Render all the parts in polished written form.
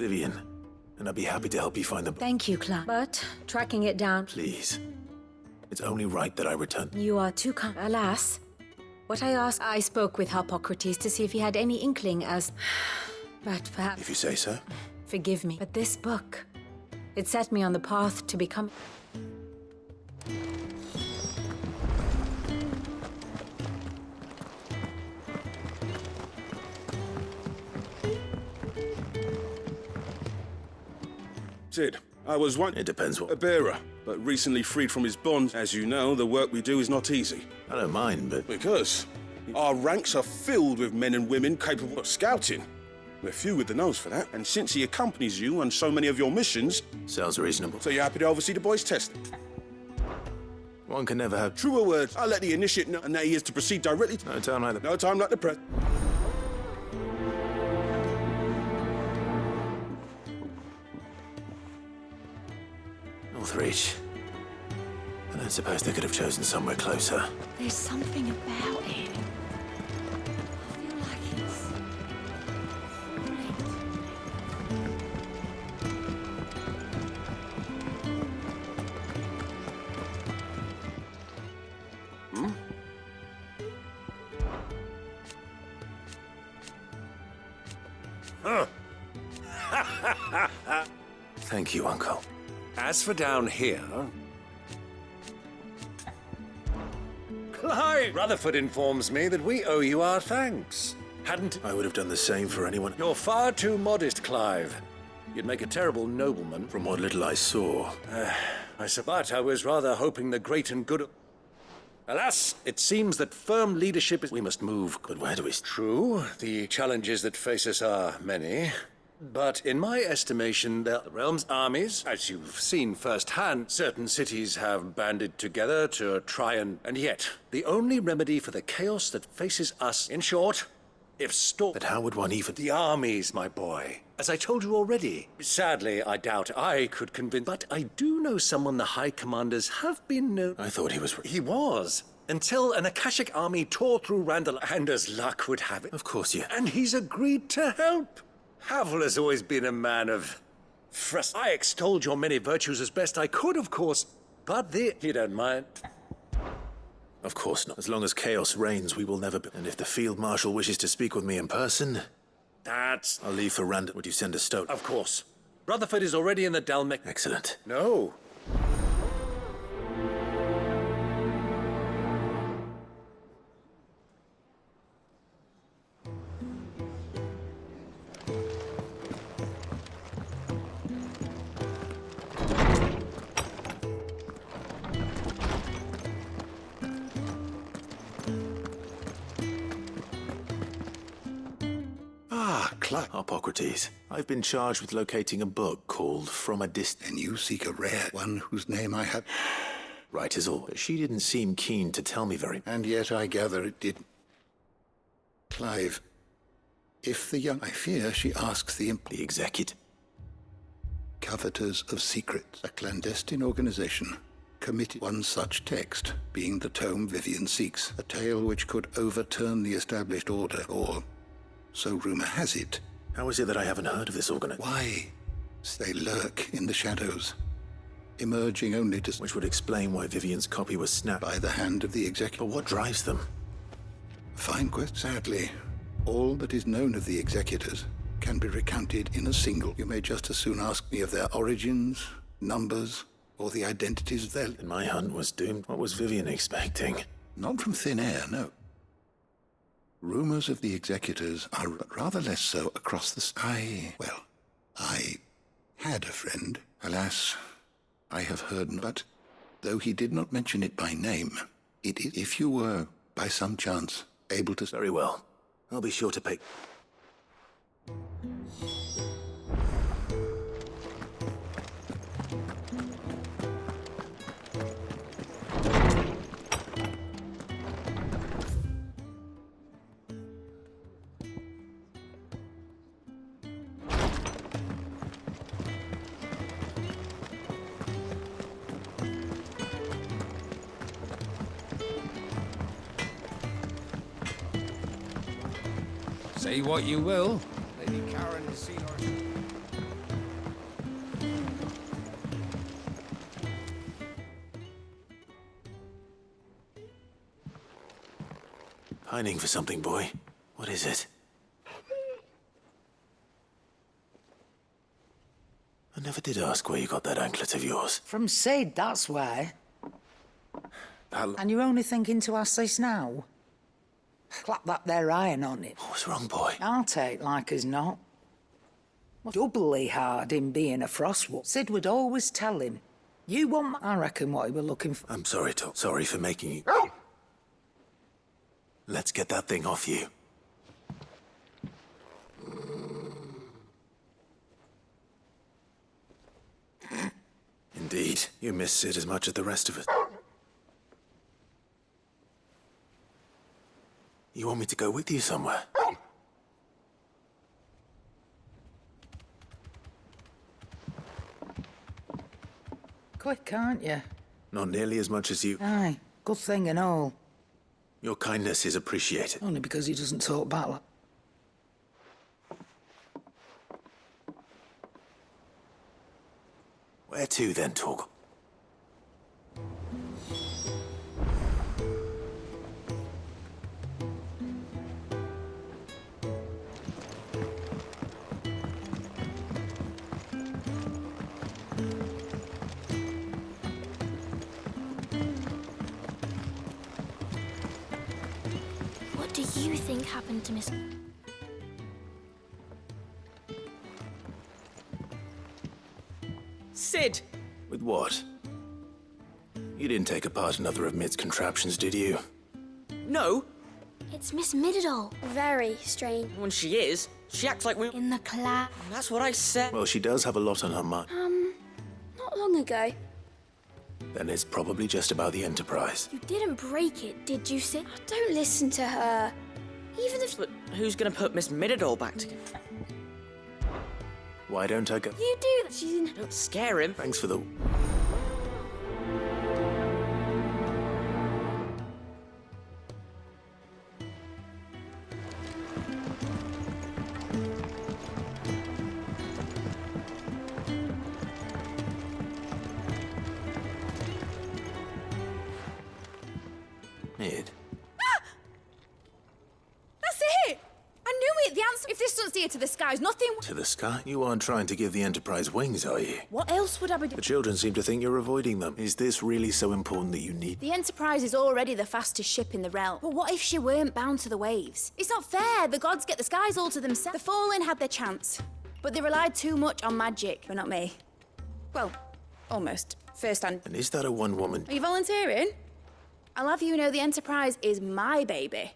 Vivian, and I'd be happy to help you find the book. Thank you, Clive. But tracking it down... Please. It's only right that I return. You are too kind. Alas, what I asked... I spoke with Hippocrates to see if he had any inkling as... But perhaps... If you say so. Forgive me, but this book... It set me on the path to become... Sid, I was once It depends what... a bearer, but recently freed from his bonds. As you know, the work we do is not easy. I don't mind, but... Because our ranks are filled with men and women capable of scouting. We're few with the nose for that, and since he accompanies you on so many of your missions... Sounds reasonable. So you're happy to oversee the boys' testing? One can never have... Truer words. I'll let the initiate know, and that he is to proceed directly to... No time like the... No time like the press. Northreach. I don't suppose they could have chosen somewhere closer. There's something about it. I feel like it's... Thank you, Uncle. As for down here... Clive! Rutherford informs me that we owe you our thanks. Hadn't... I would have done the same for anyone. You're far too modest, Clive. You'd make a terrible nobleman. From what little I saw. But I was rather hoping the great and good... Alas, it seems that firm leadership is... We must move. But where do we... True, the challenges that face us are many. But in my estimation, the realm's armies, as you've seen firsthand, certain cities have banded together to try and yet, the only remedy for the chaos that faces us, in short, if stalled... But how would one even... The armies, my boy. As I told you already. Sadly, I doubt I could convince... But I do know someone the High Commanders have been known... I thought he was... He was. Until an Akashic army tore through Randall, and as luck would have it... Of course, yeah. And he's agreed to help. Havel has always been a man of... I extolled your many virtues as best I could, of course. But you don't mind. Of course not. As long as chaos reigns, we will never be... And if the Field Marshal wishes to speak with me in person... That's... I'll leave for Randall. Would you send a stoat? Of course. Rutherford is already in the Dalmec... Excellent. No. Hippocrates. I've been charged with locating a book called From a Distance. And you seek a rare one whose name I have... Right as always. She didn't seem keen to tell me very... And yet I gather it did. Clive, if the young... I fear she asks the executive. Coveters of Secrets, a clandestine organization, committed one such text, being the tome Vivian seeks, a tale which could overturn the established order, or... so rumor has it. How is it that I haven't heard of this organization? Why? They lurk in the shadows, emerging only to... Which would explain why Vivian's copy was snapped. By the hand of the executive. But what drives them? Fine quest. Sadly, all that is known of the executors can be recounted in a single. You may just as soon ask me of their origins, numbers, or the identities of their... And my hunt was doomed. What was Vivian expecting? Not from thin air, no. Rumors of the executors are rather less so across the... I had a friend. Alas, I have heard... But though he did not mention it by name, it is... If you were, by some chance, able to... Very well. I'll be sure to pay... Say what you will, Lady Karen has seen our... Pining for something, boy. What is it? I never did ask where you got that anklet of yours. From Sid, that's why. And you're only thinking to ask this now? Clap that there iron on it. What's wrong, boy? I'll take like as not. Doubly hard in being a frostwolf. Sid would always tell him, you want, I reckon, what he were looking for. I'm sorry, Tom. Sorry for making you... Let's get that thing off you. Indeed, you miss Sid as much as the rest of us. You want me to go with you somewhere? Quick, aren't you? Not nearly as much as you. Aye, good thing and all. Your kindness is appreciated. Only because he doesn't talk back like... Where to then, Torgal? What do you think happened to Miss... Sid! With what? You didn't take apart another of Mid's contraptions, did you? No! It's Miss Middledol. Very strange. When she is, she acts like we... In the class. That's what I said. Well, she does have a lot on her mind. Not long ago. Then it's probably just about the Enterprise. You didn't break it, did you, Sid? Don't listen to her. Even if... But who's gonna put Miss Middledol back together? Why don't I go? You do that, she's in... Don't scare him. Thanks for the... Mid. That's it! I knew it! The answer... If this doesn't steer to the skies, nothing... To the sky? You aren't trying to give the Enterprise wings, are you? What else would I be The doing? children seem to think you're avoiding them. Is this really so important that you need... The Enterprise is already the fastest ship in the realm. But what if she weren't bound to the waves? It's not fair. The gods get the skies all to themselves. The Fallen had their chance, but they relied too much on magic. But not me. Well, almost. First hand. And is that a one-woman... Are you volunteering? I'll have you know the Enterprise is my baby.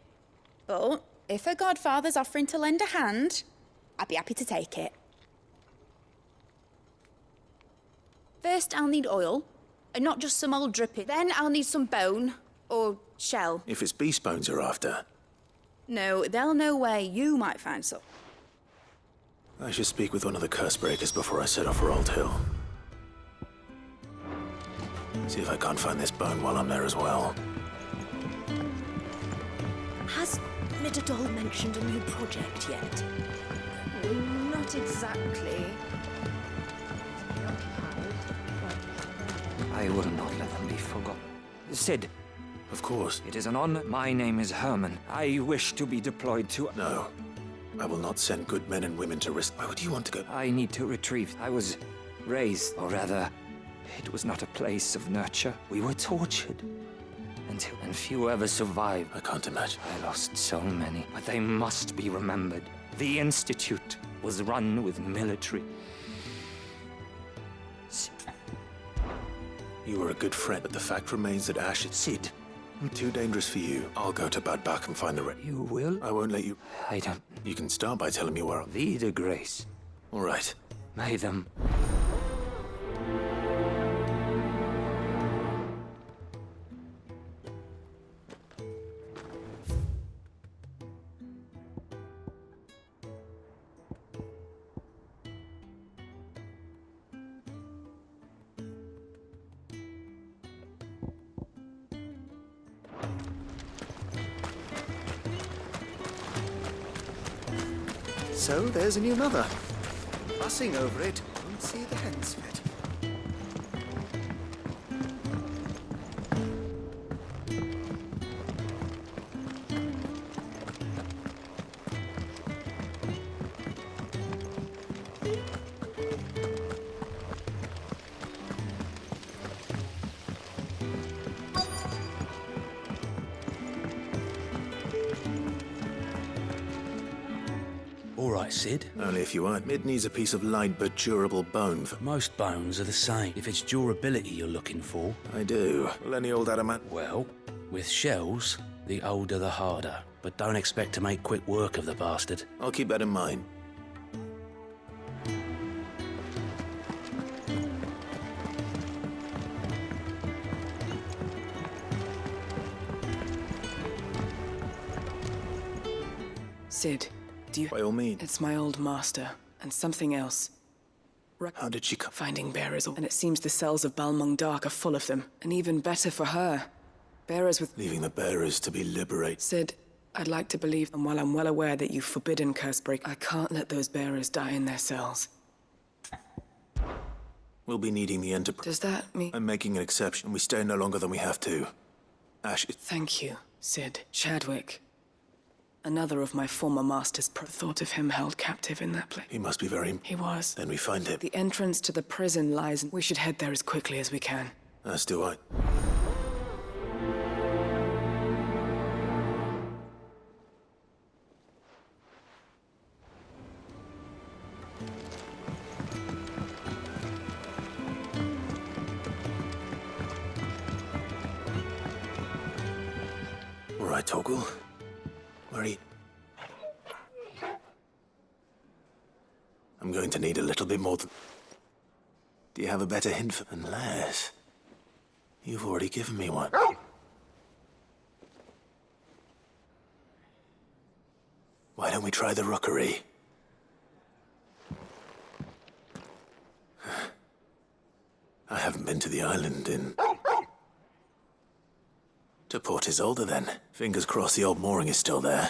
But if her godfather's offering to lend a hand, I'd be happy to take it. First, I'll need oil, and not just some old dripping. Then I'll need some bone, or shell. If it's beast bones you're after, No, they'll know where you might find some. I should speak with one of the curse breakers before I set off for Old Hill. See if I can't find this bone while I'm there as well. Has Middledol mentioned a new project yet? Not exactly. I will not let them be forgotten. Sid, Of course. it is an honor. My name is Herman. I wish to be deployed to... No. I will not send good men and women to risk... Why would you want to go? I need to retrieve. I was raised, or rather, it was not a place of nurture. We were tortured. And few ever survived. I can't imagine. I lost so many, but they must be remembered. The Institute was run with military. You were a good friend, but the fact remains that Ash is... Sid, Too dangerous for you. I'll go to Bad Bach and find the rest. you will? I won't let you... I don't... You can start by telling me where I'm... Thee the grace. All right. May them... So there's a new mother. Fussing over it. Won't see the hens fit. right, Sid? Only if you aren't. Mid needs a piece of light but durable bone for... Most bones are the same. If it's durability you're looking for... I do. Well, any old adamant... Well, with shells, the older the harder. But don't expect to make quick work of the bastard. I'll keep that in mind. Sid, do you... By all means. It's my old master, and something else. How did she come? Finding bearers, and it seems the cells of Balmung Dark are full of them. And even better for her. Bearers with... Leaving the bearers to be liberated. Sid, I'd like to believe, and while I'm well aware that you've forbidden Cursebreak, I can't let those bearers die in their cells. We'll be needing the Enterprise. Does that mean... I'm making an exception. We stay no longer than we have to. Ash... Thank you, Sid. Chadwick. Another of my former masters. Thought of him held captive in that place. He must be very... He was. Then we find him. The entrance to the prison lies... We should head there as quickly as we can. As do I. All right, Toggle. Where are you? I'm going to need a little bit more than... Do you have a better hint for... Unless... You've already given me one. Why don't we try the rookery? I haven't been to the island in... To Port Isolde, then. Fingers crossed the old mooring is still there.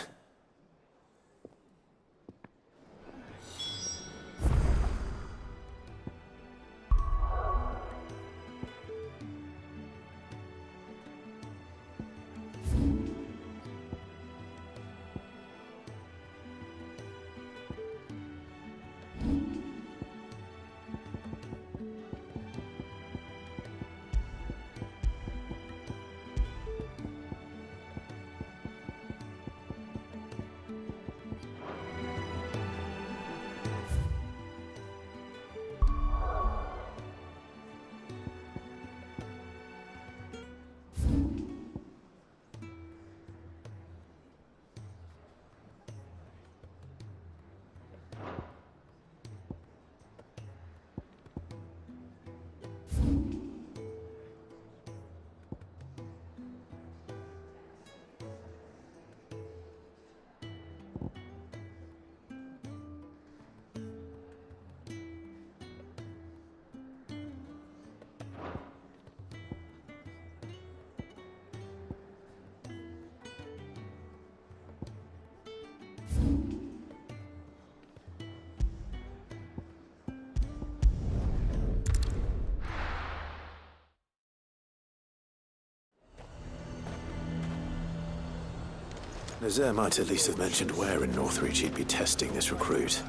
Nazaire might at least have mentioned where in Northreach he'd be testing this recruit.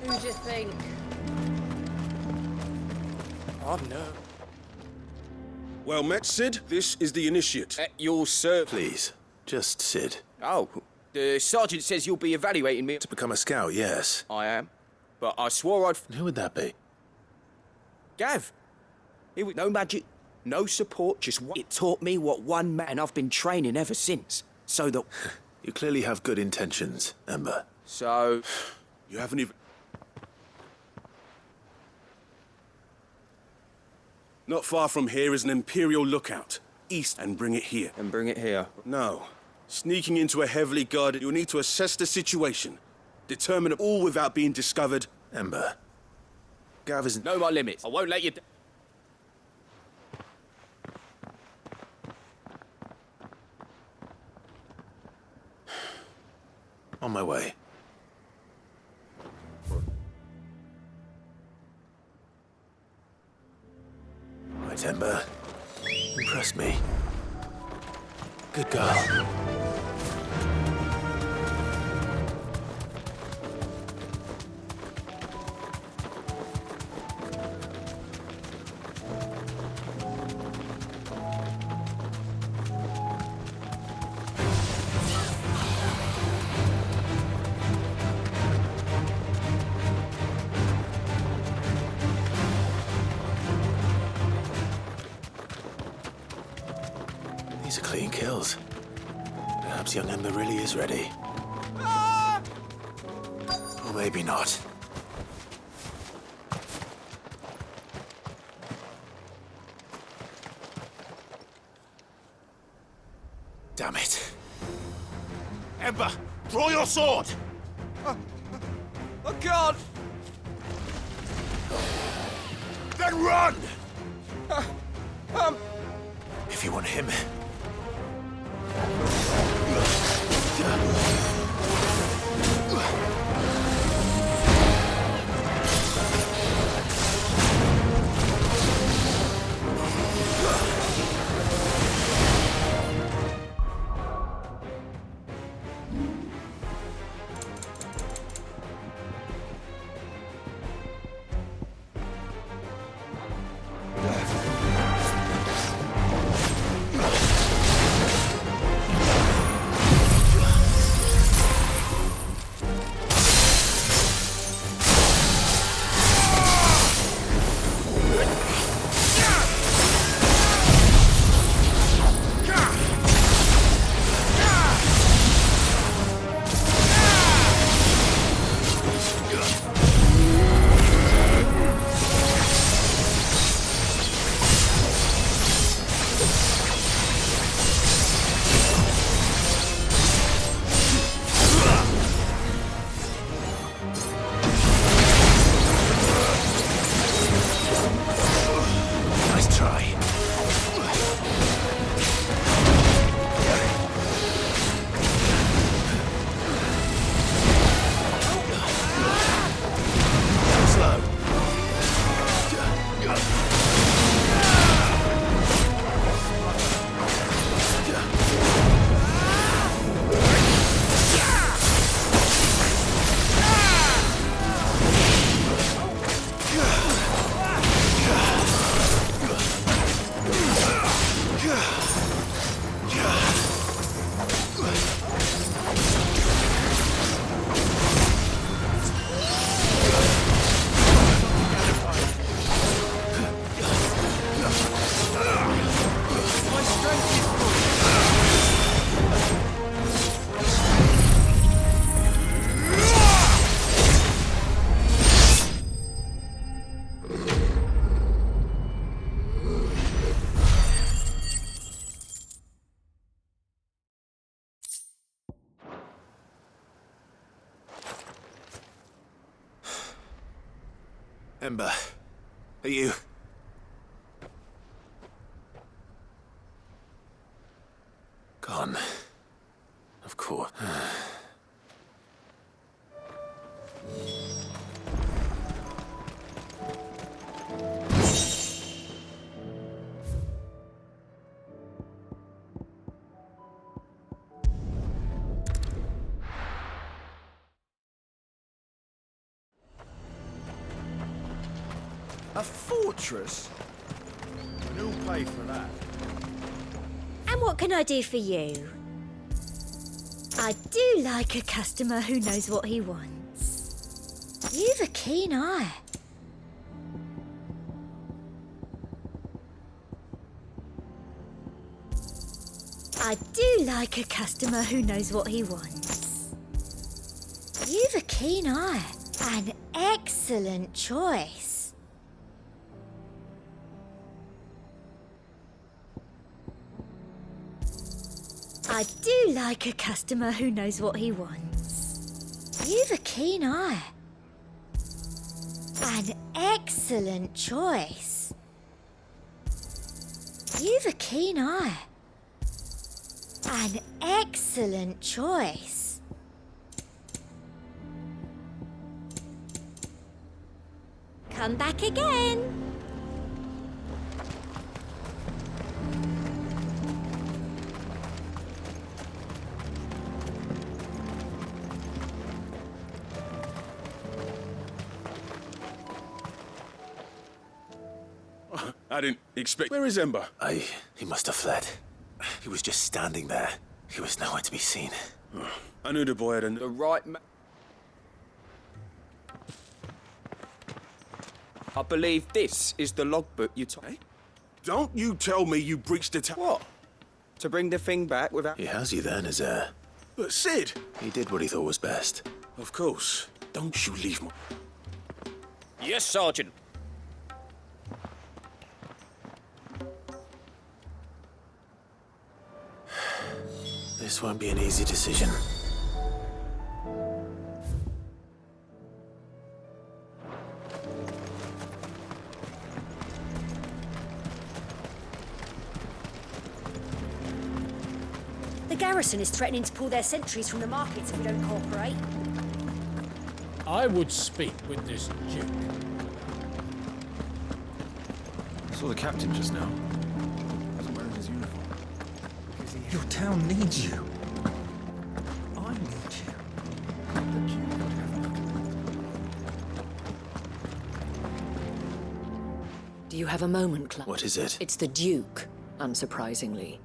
Who do you think? Oh, no. Well met, Sid. This is the initiate. You'll serve... Please, just Sid. Oh, the sergeant says you'll be evaluating me... To become a scout, yes. I am. But I swore I'd... Who would that be? Gav. It was no magic, no support, just... It taught me what one man... And I've been training ever since. So that... You clearly have good intentions, Ember. So... You haven't even... Not far from here is an Imperial lookout. East and bring it here. And bring it here. No. Sneaking into a heavily guarded... You'll need to assess the situation. Determine it all without being discovered. Ember. Gav isn't... Know my limits. I won't let you... On my way. Right, Ember. Impress me. Good girl. These are clean kills. Perhaps young Ember really is ready. Or maybe not. Damn it. Ember, draw your sword! I can't! Then run! If you want him... Ember, are you... gone? Of course. A fortress? And who'll pay for that? And what can I do for you? I do like a customer who knows what he wants. You've a keen eye. I do like a customer who knows what he wants. You've a keen eye. An excellent choice. I do like a customer who knows what he wants. You've a keen eye. An excellent choice. You've a keen eye. An excellent choice. Come back again. I didn't expect... Where is Ember? He must have fled. He was just standing there. He was nowhere to be seen. I knew the boy had The right I believe this is the logbook you took. Don't you tell me you breached the tower. What? to bring the thing back without... He has you then as heir. But Sid! He did what he thought was best. Of course. Don't you leave my... Yes, Sergeant. This won't be an easy decision. The garrison is threatening to pull their sentries from the markets if we don't cooperate. I would speak with this duke. I saw the captain just now. He wasn't wearing his uniform. Your town needs you. I need you. The Duke would have nothing. Do you have a moment, Clark? What is it? It's the Duke, unsurprisingly.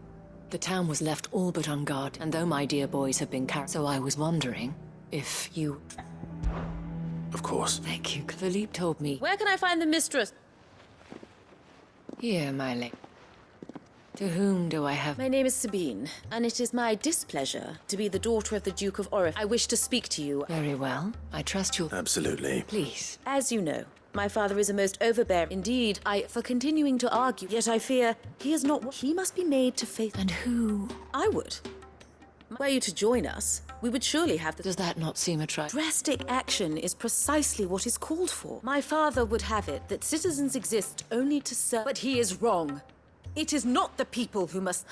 The town was left all but unguarded, and though my dear boys have been carried, so I was wondering if you... Of course. Thank you. Philippe told me... Where can I find the mistress? Here, my lady. To whom do I have... My name is Sabine, and it is my displeasure to be the daughter of the Duke of Orif. I wish to speak to you. Very well. I trust you'll... Absolutely. Please. As you know, my father is a most overbearing. Indeed, for continuing to argue, yet I fear he is not what he must be made to face. And who? I would. Were you to join us, we would surely have the... Does that not seem Drastic action is precisely what is called for. My father would have it that citizens exist only to serve... But he is wrong. It is not the people who must...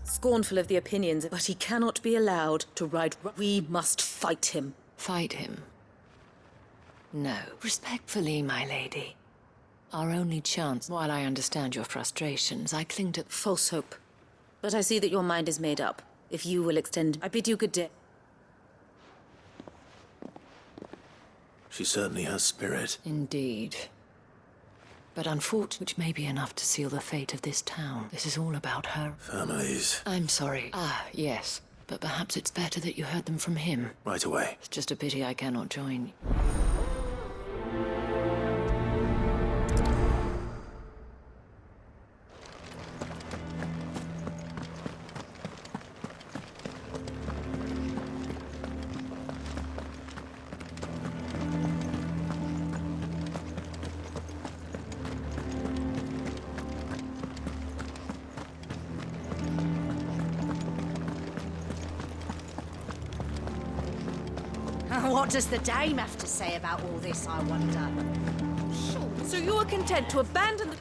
Scornful of the opinions, but he cannot be allowed to ride... We must fight him. Fight him? No. Respectfully, my lady. Our only chance, while I understand your frustrations, I cling to... False hope. But I see that your mind is made up. If you will extend... I bid you good day. She certainly has spirit. Indeed. But unfortunately, which may be enough to seal the fate of this town. This is all about her. Families. I'm sorry. Ah, yes. But perhaps it's better that you heard them from him. Right away. It's just a pity I cannot join. What does the dame have to say about all this, I wonder? So you are content to abandon the...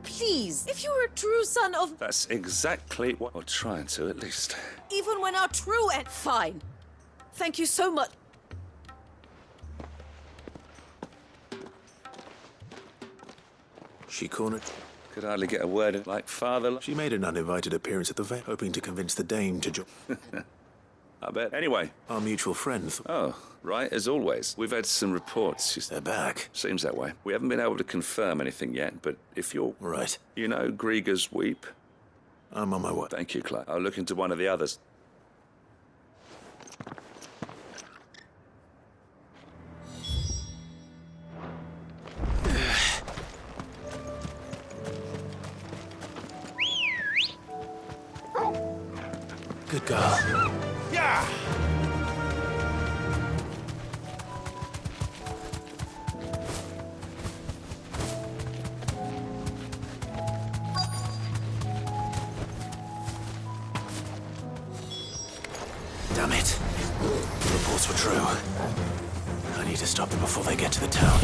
Please, if you are a true son of... That's exactly what we're trying to, at least. Even when our true end... Fine. Thank you so much. She cornered... Could hardly get a word in, like father... She made an uninvited appearance at the Vale, hoping to convince the dame to join... I bet. Anyway. Our mutual friend... Oh, right, as always. We've had some reports. They're back. Seems that way. We haven't been able to confirm anything yet, but if you're... Right. You know Grieger's Weep? I'm on my way. Thank you, Clark. I'll look into one of the others. Good girl. Yeah! Damn it. The reports were true. I need to stop them before they get to the town.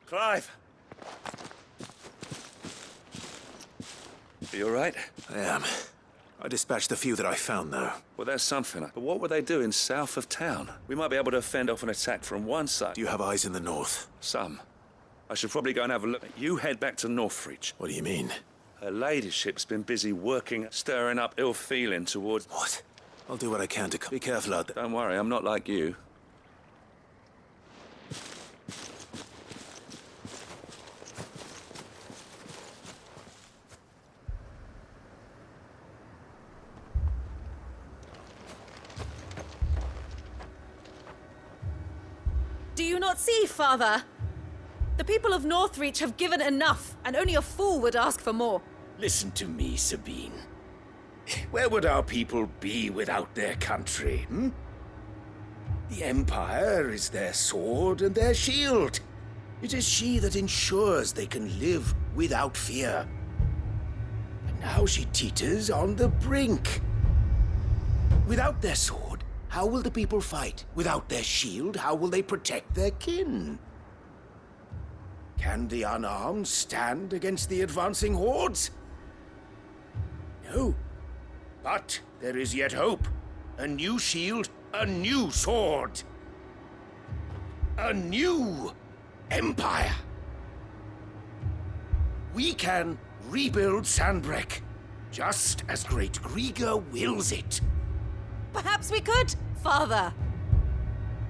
Clive! Are you all right? I am. I dispatched the few that I found, though. Well, that's something. But what were they doing south of town? We might be able to fend off an attack from one side. Do you have eyes in the north? Some. I should probably go and have a look. You head back to Northreach. What do you mean? Her ladyship's been busy working, stirring up ill feeling towards... What? I'll do what I can to... Be careful out there. Don't worry, I'm not like you. Do you not see, Father? The people of Northreach have given enough, and only a fool would ask for more. Listen to me, Sabine. Where would our people be without their country, hmm? The Empire is their sword and their shield. It is she that ensures they can live without fear. But now she teeters on the brink. Without their sword, how will the people fight? Without their shield, how will they protect their kin? Can the unarmed stand against the advancing hordes? No. But there is yet hope. A new shield, a new sword. A new empire. We can rebuild Sandbreck, just as Great Grieger wills it. Perhaps we could, Father.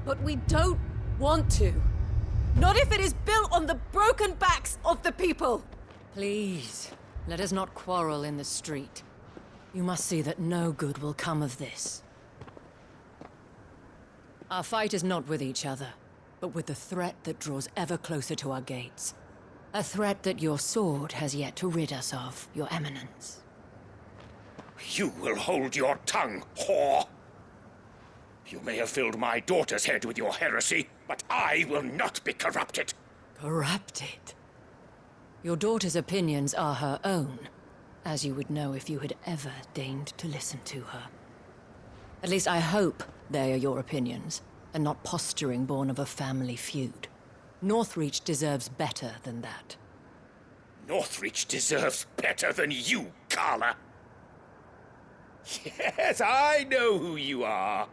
But we don't want to. Not if it is built on the broken backs of the people. Please, let us not quarrel in the street. You must see that no good will come of this. Our fight is not with each other, but with the threat that draws ever closer to our gates. A threat that your sword has yet to rid us of, Your Eminence. You will hold your tongue, whore! You may have filled my daughter's head with your heresy, but I will not be corrupted. Corrupted? Your daughter's opinions are her own, as you would know if you had ever deigned to listen to her. At least I hope they are your opinions, and not posturing born of a family feud. Northreach deserves better than that. Northreach deserves better than you, Carla. Yes, I know who you are.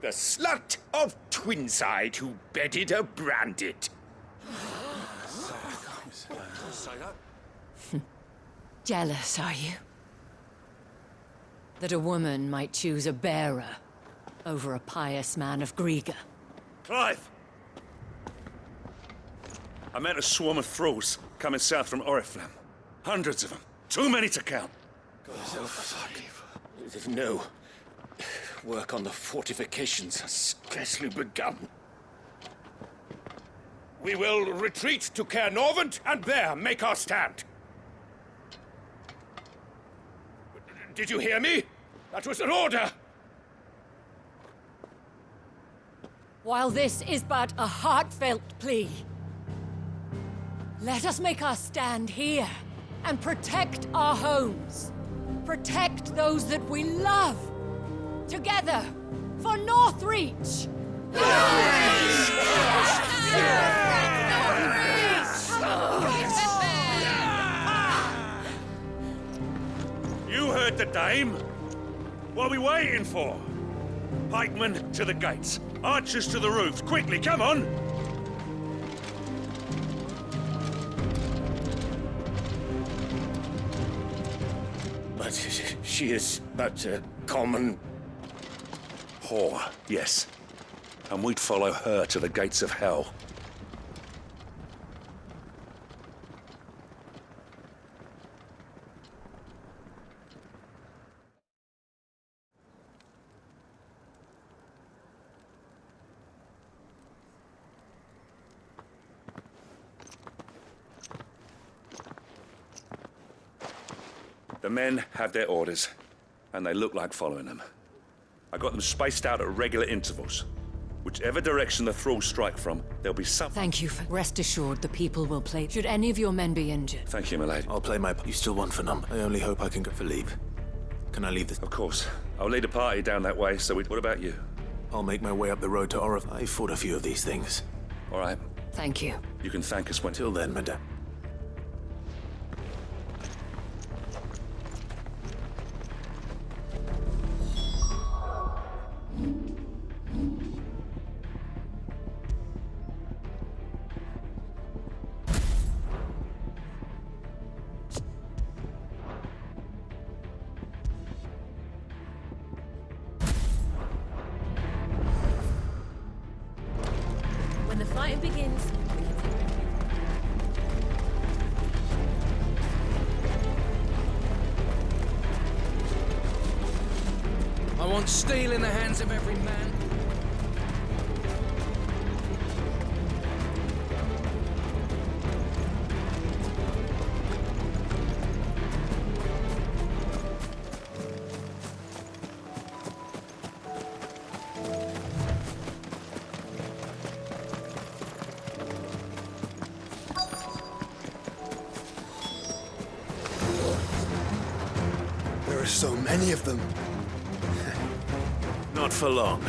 The slut of Twinside who bedded a Branded. Jealous, are you? That a woman might choose a bearer over a pious man of Grieger. Clive! I met a swarm of thralls coming south from Oriflamme. Hundreds of them. Too many to count. No. Work on the fortifications has scarcely begun. We will retreat to Caer Norvent and there make our stand. Did you hear me? That was an order! While this is but a heartfelt plea, let us make our stand here and protect our homes. Protect those that we love. Together, for Northreach! You heard the dame. What are we waiting for? Pikemen to the gates. Archers to the roofs. Quickly, come on! But She is but a common... whore, yes. And we'd follow her to the gates of hell. The men have their orders, and they look like following them. I got them spaced out at regular intervals. Whichever direction the thralls strike from, there'll be some... Thank you. Rest assured, the people will play. Should any of your men be injured? Thank you, my lady. I'll play my... You still want for number? I only hope I can go for leave. Can I leave this? Of course. I'll lead a party down that way, so what about you? I'll make my way up the road to Orif. I fought a few of these things. All right. Thank you. You can thank us when... Till then, madame. When the fighting begins, I want steel in the hands of every man. There are so many of them. Not for long.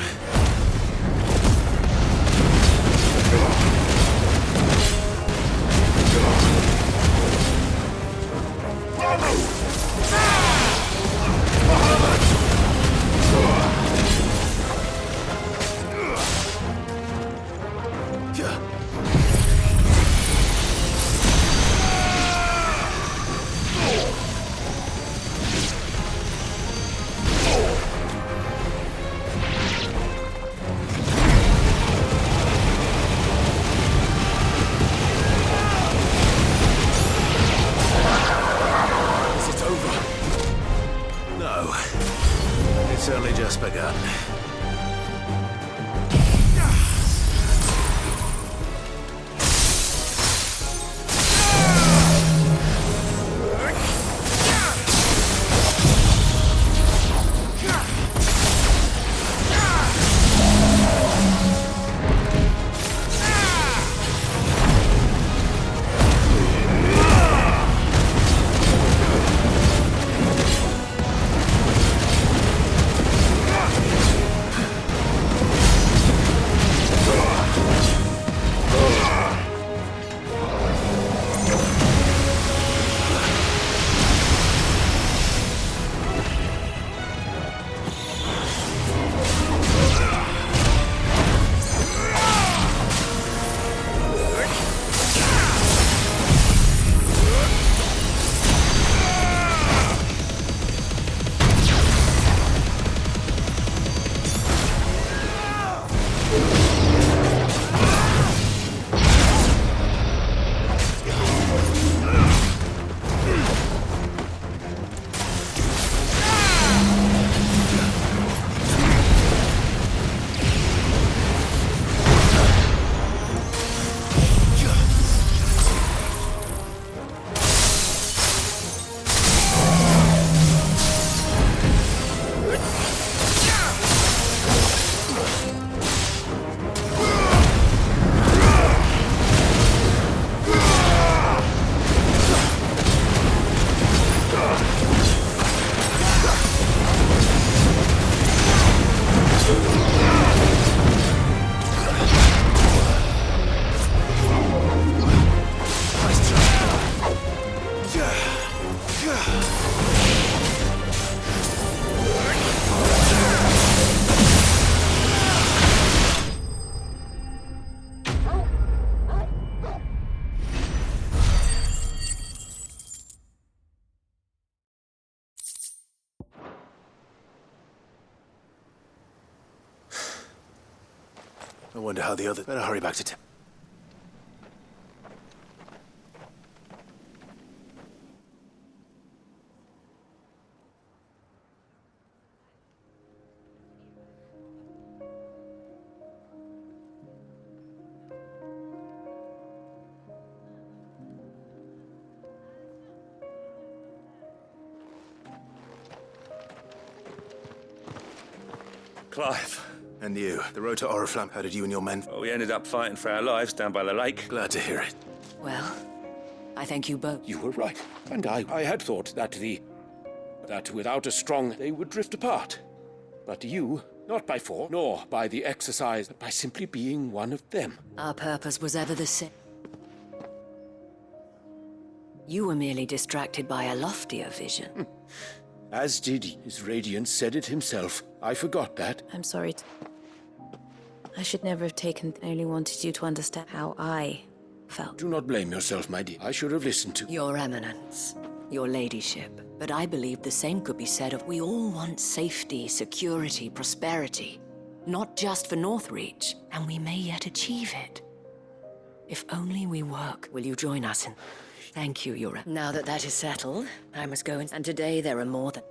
It's only just begun. I wonder how the others... Better hurry back to town. Clive. And you, the road to Oriflamme, how did you and your men... Well, we ended up fighting for our lives down by the lake. Glad to hear it. Well, I thank you both. You were right. And I had thought that that without a strong, they would drift apart. But you, not by force, nor by the exercise, but by simply being one of them. Our purpose was ever the same. You were merely distracted by a loftier vision. As did he. His radiance said it himself. I forgot that. I'm sorry. I should never have taken... I only wanted you to understand how I felt. Do not blame yourself, my dear. I should have listened to... Your Eminence, your ladyship. But I believe the same could be said of we all want safety, security, prosperity. Not just for Northreach, and we may yet achieve it. If only we work. Will you join us in... Thank you, Your... Now that that is settled, I must go in... And today there are more than...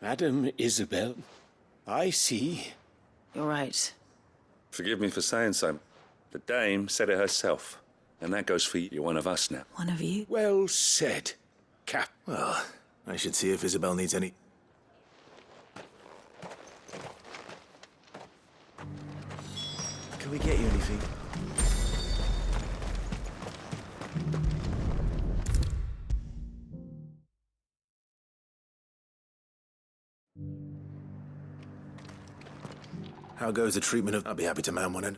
Madam Isabel, I see. You're right. Forgive me for saying so. The dame said it herself. And that goes for you. You're one of us now. One of you? Well said, Cap. Well, I should see if Isabel needs any... Can we get you anything? How goes the treatment of... I'll be happy to man one and...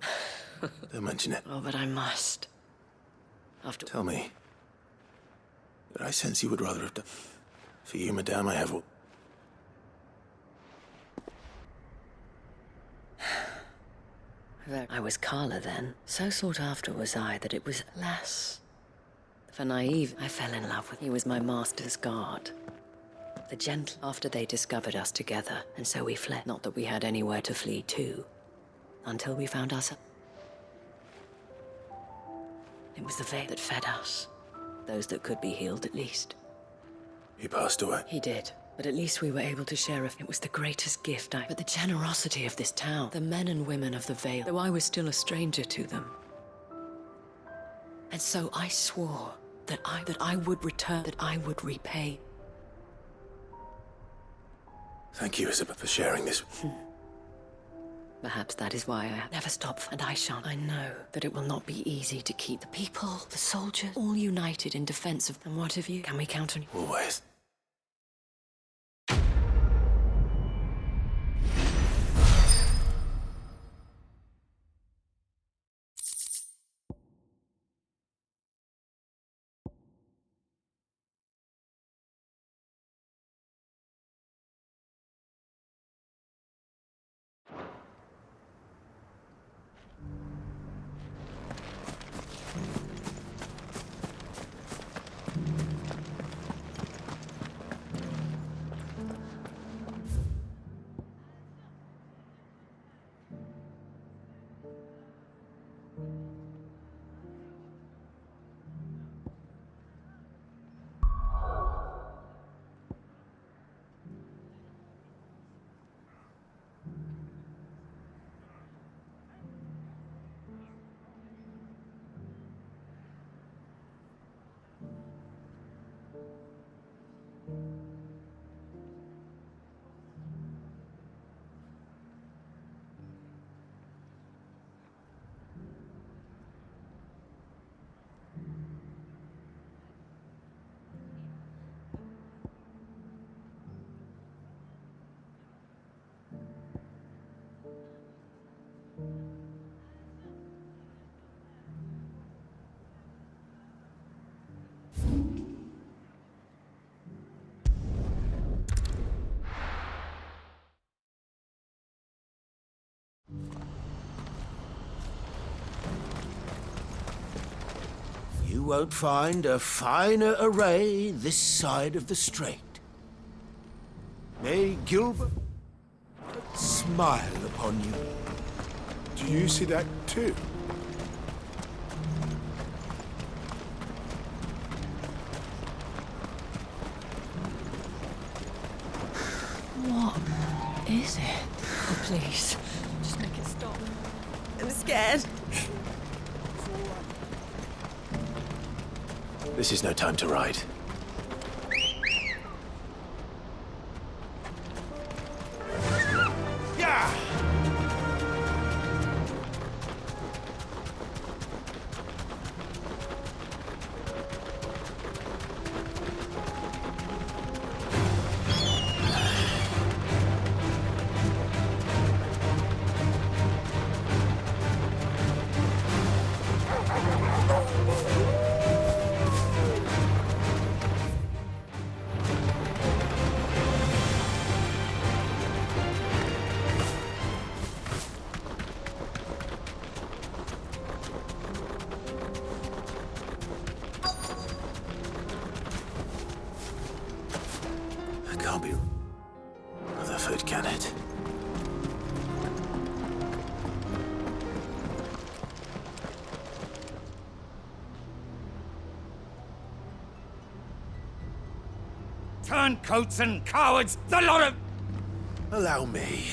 Don't mention it. Oh, but I must. After... Tell me. But I sense you would rather have done... For you, madame, I have... I was Carla then. So sought after was I that it was, alas, for naive, I fell in love with. He was my master's guard. The gentle, after they discovered us together, and so we fled. Not that we had anywhere to flee to, until we found ourselves. It was the veil that fed us. Those that could be healed, at least. He passed away. He did. But at least we were able to share it was the greatest gift But the generosity of this town, the men and women of the Vale, though I was still a stranger to them. And so I swore that I would return, that I would repay. Thank you, Isabel, for sharing this. Perhaps that is why I never stop, and I shan't. I know that it will not be easy to keep the people, the soldiers, all united in defense of... And what of you? Can we count on you? Always. won't find a finer array this side of the strait. May Gilbert smile upon you. Do you see that too? What is it? Oh, please. Just make it stop. I'm scared. This is no time to ride. Yeah! It can't be Rutherford, can it? Turncoats and cowards, the lot of... Allow me.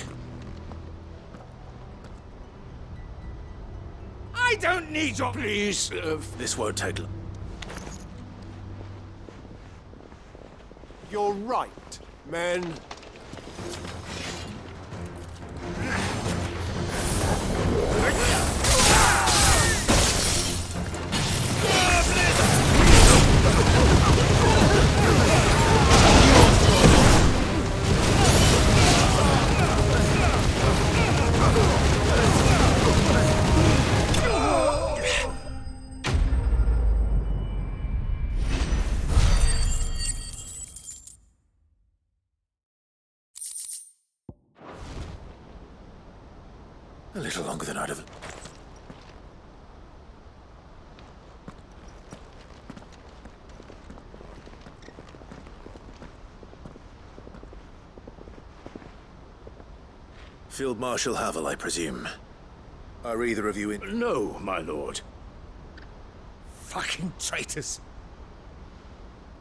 I don't need your... Please, This won't take long. You're right, men. A little longer than I'd have... Field Marshal Havel, I presume. Are either of you in... No, my lord. Fucking traitors.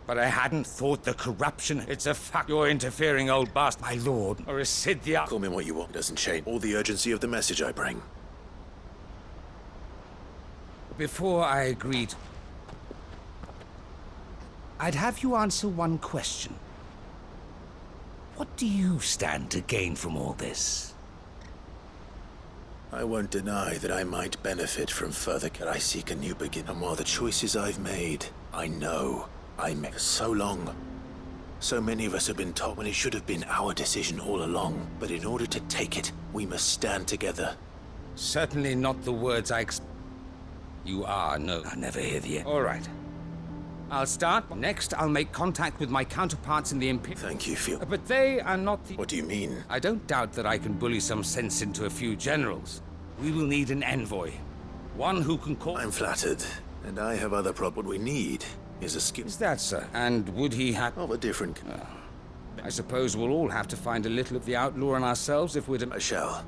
But I hadn't thought the corruption. It's a fact. You're interfering, old bastard. My lord, or is Sid the... Call me what you want. It doesn't change. Or the urgency of the message I bring. Before I agreed, I'd have you answer one question. What do you stand to gain from all this? I won't deny that I might benefit from further... I seek a new beginning. And while the choices I've made, I know I made so long. So many of us have been told when it should have been our decision all along. But in order to take it, we must stand together. Certainly not the words I You are, no. I never hear the end. All right. I'll start. Next, I'll make contact with my counterparts in the Imperial... Thank you, Field. But they are not the... What do you mean? I don't doubt that I can bully some sense into a few generals. We will need an envoy. One who can call... I'm flattered. And I have other problems. What we need is a skill... Is that, sir? And would he have... Of a different... I suppose we'll all have to find a little of the outlaw in ourselves if we're to... I shall.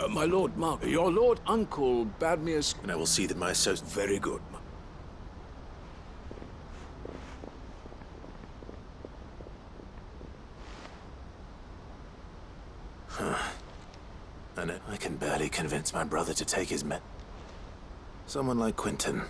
My lord, Mark, your lord uncle bade me as... And I will see that my associate... Very good. And I can barely convince my brother to take his men. Someone like Quentin.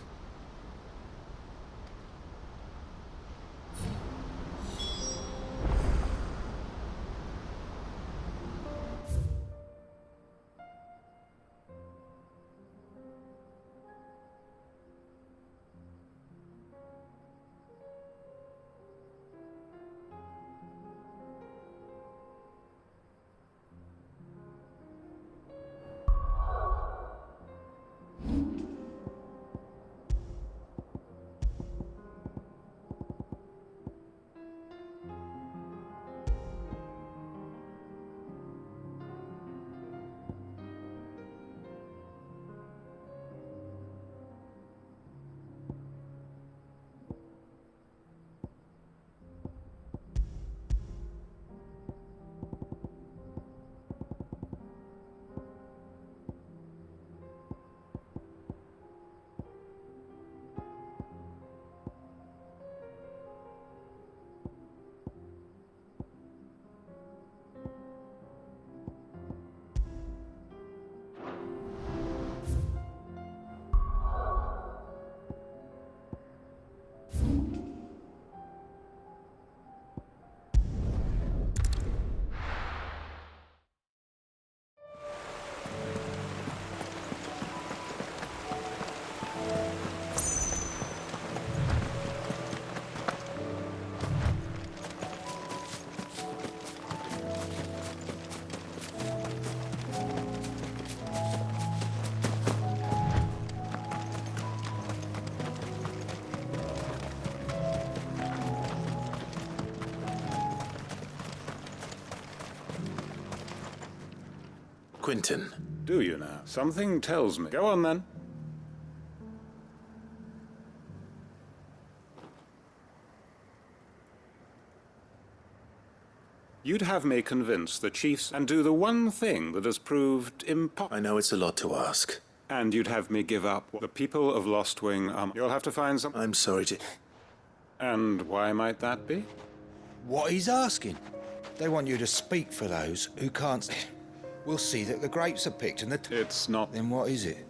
Quentin. Do you now? Something tells me. Go on, then. You'd have me convince the chiefs and do the one thing that has proved impossible. I know it's a lot to ask. And you'd have me give up the people of Lostwing. You'll have to find some... I'm sorry to... And why might that be? What he's asking. They want you to speak for those who can't... We'll see that the grapes are picked and the... It's not... Then what is it?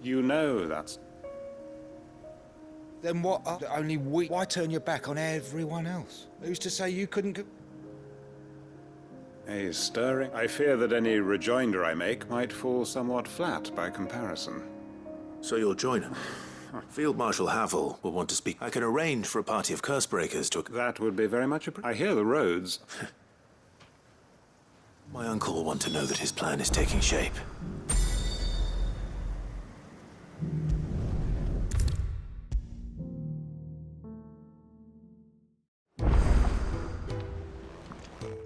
You know that's... Then what are only we... Why turn your back on everyone else? Who's to say you couldn't... A stirring. I fear that any rejoinder I make might fall somewhat flat by comparison. So you'll join him? Field Marshal Havel will want to speak. I can arrange for a party of Cursebreakers to... That would be very much I hear the roads. My uncle will want to know that his plan is taking shape.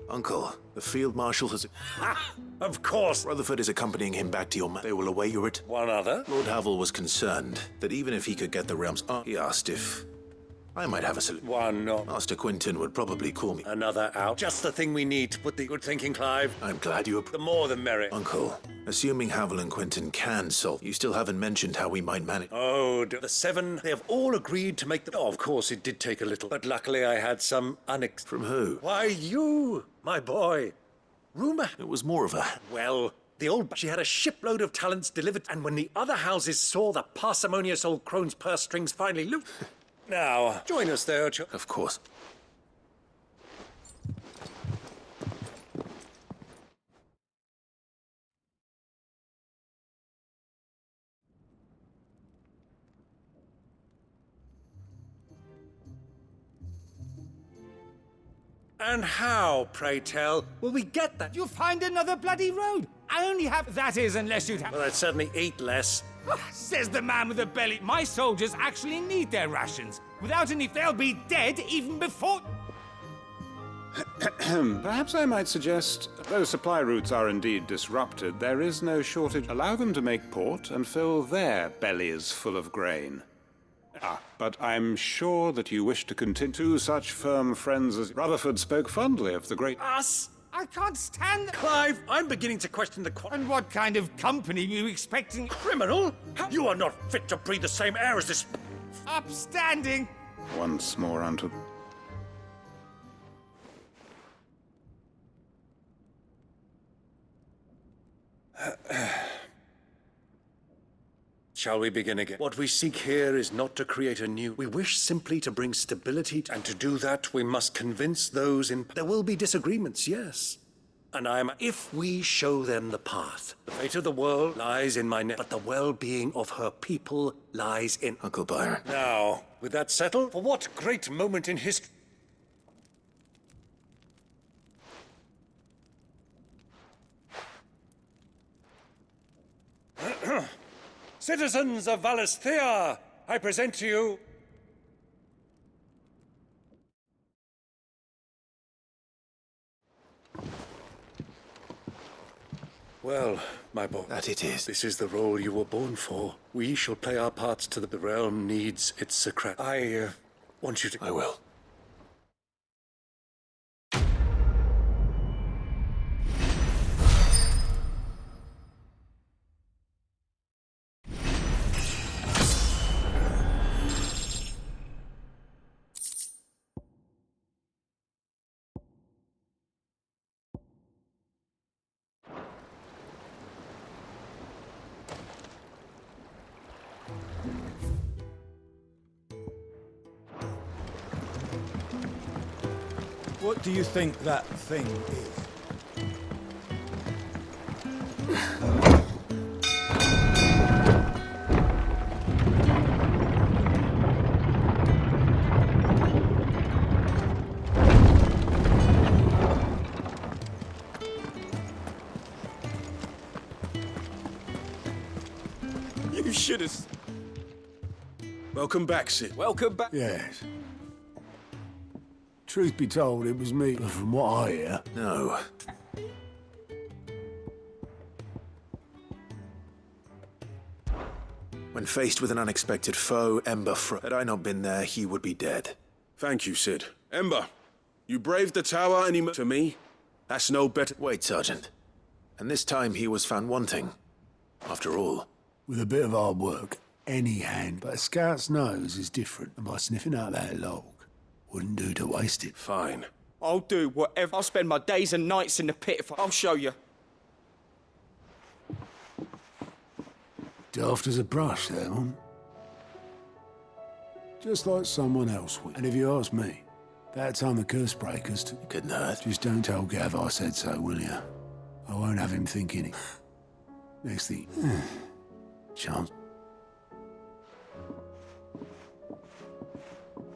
Uncle, the Field Marshal has... Of course! Rutherford is accompanying him back to your They will await your One other? Lord Havel was concerned that even if he could get the realms he asked if I might have a solution. One not. Master Quentin would probably call me. Another out. Just the thing we need to put the good thinking, Clive. I'm glad you... The more the merrier. Uncle, assuming Havel and Quentin can solve, you still haven't mentioned how we might manage. Oh, the seven, they have all agreed to make the... Oh, of course, it did take a little. But luckily I had some From who? Why, you, my boy. Rumour. It was more of a... Well, the old... She had a shipload of talents delivered, and when the other houses saw the parsimonious old crone's purse strings finally loose... Now, join us there, Of course. And how, pray tell, will we get that? You'll find another bloody road. I only have... That is, unless you'd have... Well, I'd certainly eat less. Says the man with the belly. My soldiers actually need their rations. Without any, they'll be dead even before... Perhaps I might suggest, though supply routes are indeed disrupted, there is no shortage. Allow them to make port and fill their bellies full of grain. But I'm sure that you wish to continue. Two such firm friends as Rutherford spoke fondly of the great... Us? I can't stand... Clive, I'm beginning to question the... And what kind of company are you expecting? Criminal? You are not fit to breathe the same air as this... Upstanding! Once more unto... Shall we begin again? What we seek here is not to create a new... We wish simply to bring stability, and to do that, we must convince those in... There will be disagreements, yes. And if we show them the path, the fate of the world lies in my net, but the well-being of her people lies in... Uncle Byron. Now, with that settled, for what great moment in history... Citizens of Valisthea, I present to you... Well, my boy. That it is. This is the role you were born for. We shall play our parts to the realm needs its secret. I want you to... I will. What do you think that thing is? You should have... Welcome back, Sid. Welcome back. Yes. Truth be told, it was me, but from what I hear... No. When faced with an unexpected foe, Ember had I not been there, he would be dead. Thank you, Sid. Ember, you braved the tower and to me, that's no better. Wait, Sergeant. And this time he was found wanting. After all. With a bit of hard work, any hand, but a scout's nose is different, and by sniffing out that log, wouldn't do to waste it. Fine. I'll do whatever. I'll spend my days and nights in the pit if I'll show you. Daft as a brush, that one. Just like someone else would. And if you ask me, that time the curse breakers took... Couldn't hurt. Just don't tell Gav I said so, will you? I won't have him thinking it. Next thing... chance.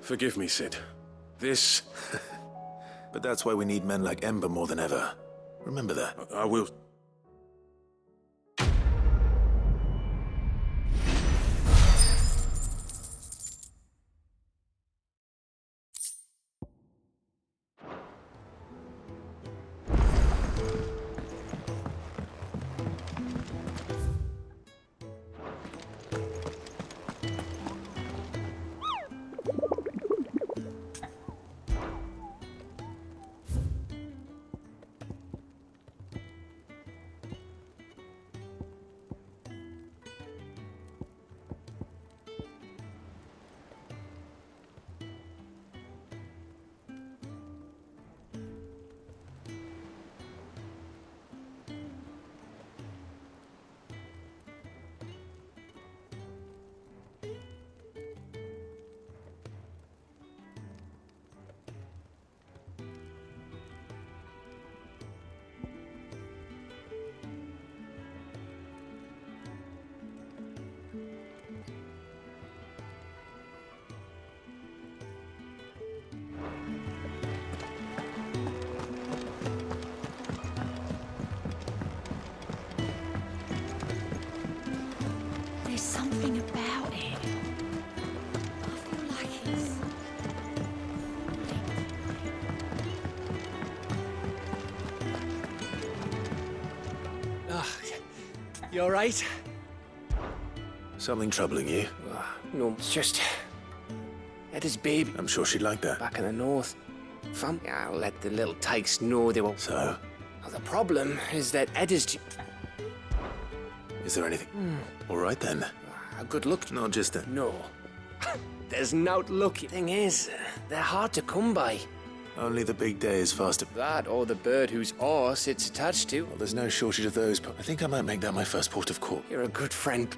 Forgive me, Sid. This... But that's why we need men like Ember more than ever. Remember that. I will... There's something about it. I feel like it's... You alright? Something troubling you? No, it's just... Eddie's baby. I'm sure she'd like that. Back in the north. I'll let the little tykes know they will... So? Well, the problem is that Eddie's... Is there anything? All right, then. A good look? Not just a... No. There's not lucky. Thing is, they're hard to come by. Only the big day is faster. That or the bird whose oar sits attached to. Well, there's no shortage of those, but I think I might make that my first port of call. You're a good friend.